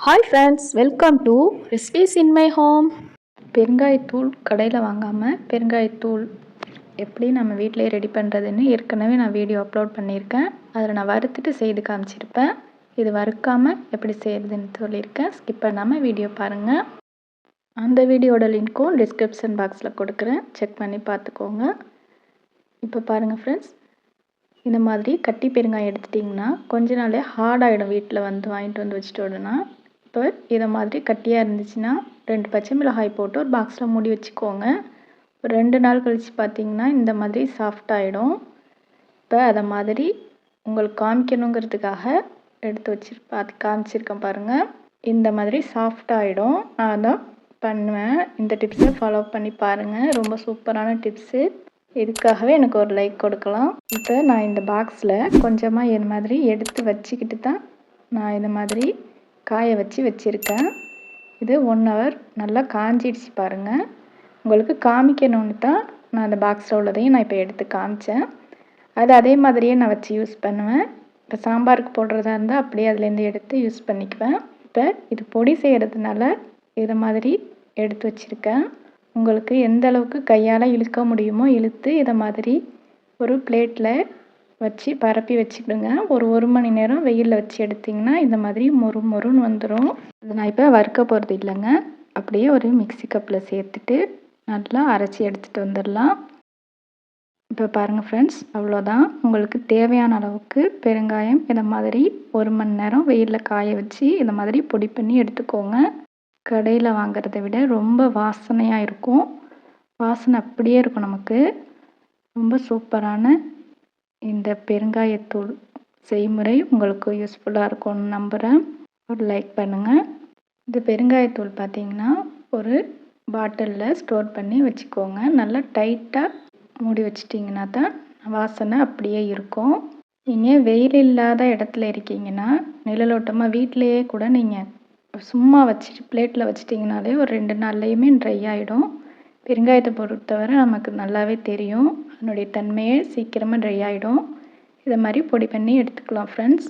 Hi friends, welcome to recipes in my home. பெருங்காயத்தூள் கடையில் வாங்காமல் பெருங்காயத்தூள் எப்படி நம்ம வீட்டிலே ரெடி பண்ணுறதுன்னு ஏற்கனவே நான் வீடியோ அப்லோட் பண்ணியிருக்கேன். அதில் நான் வறுத்துட்டு செய்து காமிச்சிருப்பேன். இது வறுக்காமல் எப்படி செய்கிறதுன்னு சொல்லியிருக்கேன். ஸ்கிப் பண்ணாமல் வீடியோ பாருங்கள். அந்த வீடியோட லிங்க்கும் டிஸ்கிரிப்ஷன் பாக்ஸில் கொடுக்குறேன், செக் பண்ணி பார்த்துக்கோங்க. இப்போ பாருங்கள் ஃப்ரெண்ட்ஸ், இந்த மாதிரி கட்டி பெருங்காயம் எடுத்துட்டிங்கன்னா கொஞ்ச நாளே ஹார்டாகிடும். வீட்டில் வாங்கிட்டு வந்து வச்சுட்டோன்னா இப்போ இதை மாதிரி கட்டியாக இருந்துச்சுன்னா 2 பச்சை மிளகாய் போட்டு ஒரு பாக்ஸில் மூடி வச்சுக்கோங்க. ஒரு 2 நாள் கழித்து பார்த்திங்கன்னா இந்த மாதிரி சாஃப்டாகிடும். இப்போ அதை மாதிரி உங்களுக்கு காமிக்கணுங்கிறதுக்காக எடுத்து காமிச்சிருக்கேன் பாருங்கள். இந்த மாதிரி சாஃப்டாகிடும். நான் தான் பண்ணுவேன். இந்த டிப்ஸை ஃபாலோ பண்ணி பாருங்கள், ரொம்ப சூப்பரான டிப்ஸு. இதுக்காகவே எனக்கு ஒரு லைக் கொடுக்கலாம். இப்போ நான் இந்த பாக்ஸில் கொஞ்சமாக இது மாதிரி எடுத்து வச்சுக்கிட்டு தான் நான் இந்த மாதிரி காய வச்சுருக்கேன். இது 1 ஹவர் நல்லா காஞ்சிடுச்சு பாருங்கள். உங்களுக்கு காமிக்கணுன்னு தான் நான் அந்த பாக்ஸில் உள்ளதையும் நான் இப்போ எடுத்து காமிச்சேன். அது அதே மாதிரியே நான் வச்சு யூஸ் பண்ணுவேன். இப்போ சாம்பாருக்கு போடுறதா இருந்தால் அப்படியே அதுலேருந்து எடுத்து யூஸ் பண்ணிக்குவேன். இப்போ இது பொடி செய்கிறதுனால இதை மாதிரி எடுத்து வச்சுருக்கேன். உங்களுக்கு எந்த அளவுக்கு கையால் இழுக்க முடியுமோ இழுத்து இதை மாதிரி ஒரு பிளேட்டில் வச்சு பரப்பி வச்சுக்கிடுங்க. ஒரு மணி நேரம் வெயிலில் வச்சு எடுத்திங்கன்னா இந்த மாதிரி மொறுன்னு வந்துடும். இது நான் இப்போ வறுக்க போகிறது இல்லைங்க, அப்படியே ஒரு மிக்ஸி கப்பில் சேர்த்துட்டு நல்லா அரைச்சி எடுத்துகிட்டு வந்துடலாம். இப்போ பாருங்கள் ஃப்ரெண்ட்ஸ், அவ்வளோதான். உங்களுக்கு தேவையான அளவுக்கு பெருங்காயம் இதை மாதிரி 1 மணி நேரம் வெயிலில் காய வச்சு இதை மாதிரி பொடி பண்ணி எடுத்துக்கோங்க. கடையில் வாங்குறத விட ரொம்ப வாசனையாக இருக்கும். வாசனை அப்படியே இருக்கும். நமக்கு ரொம்ப சூப்பரான இந்த பெருங்காயத்தூள் செய்முறை உங்களுக்கு யூஸ்ஃபுல்லாக இருக்கும்னு நம்புகிறேன். ஒரு லைக் பண்ணுங்கள். இந்த பெருங்காயத்தூள் பார்த்திங்கன்னா ஒரு பாட்டிலில் ஸ்டோர் பண்ணி வச்சுக்கோங்க. நல்லா டைட்டாக மூடி வச்சிட்டிங்கன்னா தான் வாசனை அப்படியே இருக்கும். நீங்கள் வெயில் இல்லாத இடத்துல இருக்கீங்கன்னா நிழலோட்டமாக வீட்டிலையே கூட நீங்கள் சும்மா வச்சுட்டு பிளேட்டில் வச்சிட்டிங்கனாலே ஒரு 2 நாள்லேயுமே ட்ரை ஆகிடும். பெருங்காயத்தை பொறுத்தவரை நமக்கு நல்லாவே தெரியும், அதனுடைய தன்மையே சீக்கிரமாக ட்ரை ஆகிடும். இதை மாதிரி பொடி பண்ணி எடுத்துக்கலாம் ஃப்ரெண்ட்ஸ்.